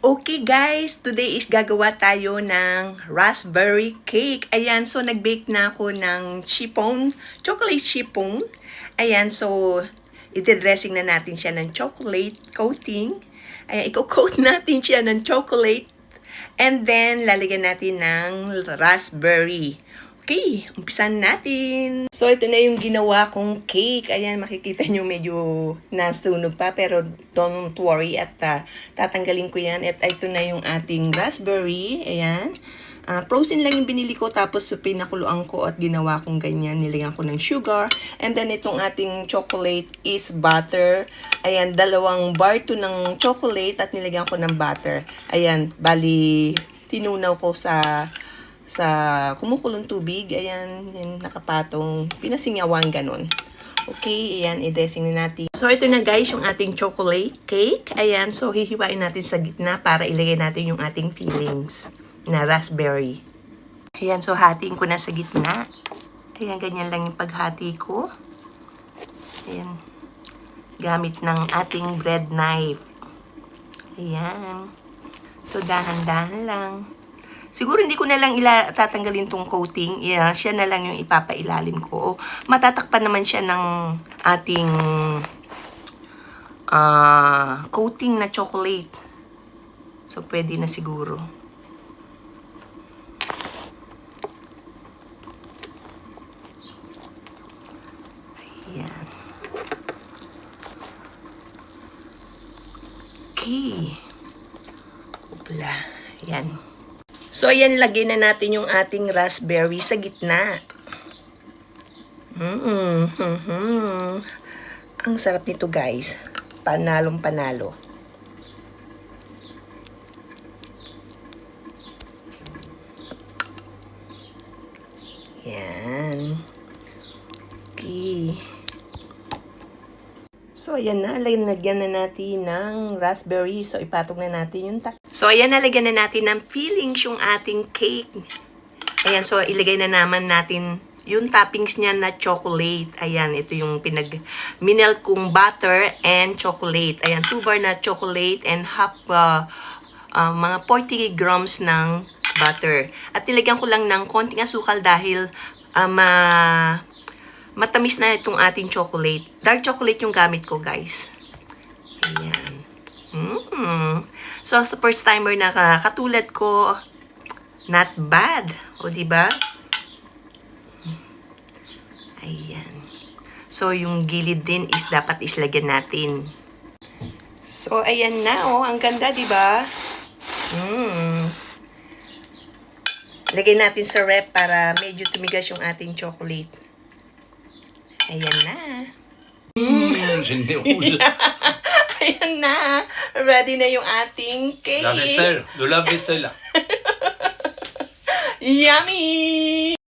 Okay guys, today is gagawa tayo ng raspberry cake. Ayan, so nag-bake na ako ng chiffon, chocolate chiffon. Ayan, so iti-dressing na natin siya ng chocolate coating. Ayan, i-coat natin siya ng chocolate. And then, lalagyan natin ng raspberry. Okay, umpisan natin. So, ito na yung ginawa kong cake. Ayan, makikita nyo medyo nasunog pa. Pero don't worry at tatanggalin ko yan. At ito na yung ating raspberry. Ayan. Frozen lang yung binili ko. Tapos pinakuluan ko at ginawa kong ganyan. Nilagyan ko ng sugar. And then itong ating chocolate is butter. Ayan, 2 bar to ng chocolate at nilagyan ko ng butter. Ayan, bali tinunaw ko sa kumukulong tubig. Ayan, yung nakapatong, pinasingawan, ganun. Okay, ayan, i-dressing na natin. So, ito na guys, yung ating chocolate cake. Ayan, so hihiwain natin sa gitna para ilagay natin yung ating fillings na raspberry. Ayan, so hatiin ko na sa gitna. Ayan, ganyan lang yung paghati ko. Ayan, gamit ng ating bread knife. Ayan. So, dahan-dahan lang. Siguro hindi ko na lang tatanggalin tong coating. Yeah, siya na lang yung ipapailalim ko. Matatakpan naman siya ng ating coating na chocolate. So, pwede na siguro. Ayan. Okay. Upla. Ayan. So, ayan, lagyan na natin yung ating raspberry sa gitna. Ang sarap nito, guys. Panalong panalo. Ayan. Okay. So, ayan na. Lagyan na natin ng raspberry. So, ipatong na natin yung So, ayan, nalagyan na natin ng fillings yung ating cake. Ayan, so ilagay na naman natin yung toppings niya na chocolate. Ayan, ito yung minelt kong butter and chocolate. Ayan, 2 bar na chocolate and half, mga 40 grams ng butter. At nilagyan ko lang ng konting asukal dahil matamis na itong ating chocolate. Dark chocolate yung gamit ko, guys. Ayan. So, sa first timer na katulad ko, not bad. O, diba? Ayan. So, yung gilid din is dapat islagyan natin. So, ayan na, oh. Ang ganda, diba? Lagay natin sa rep para medyo tumigas yung ating chocolate. Ayan na. Genereuse. Ayan na. Ready na yung ating cake. La vaisselle. De la vaisselle. Yummy!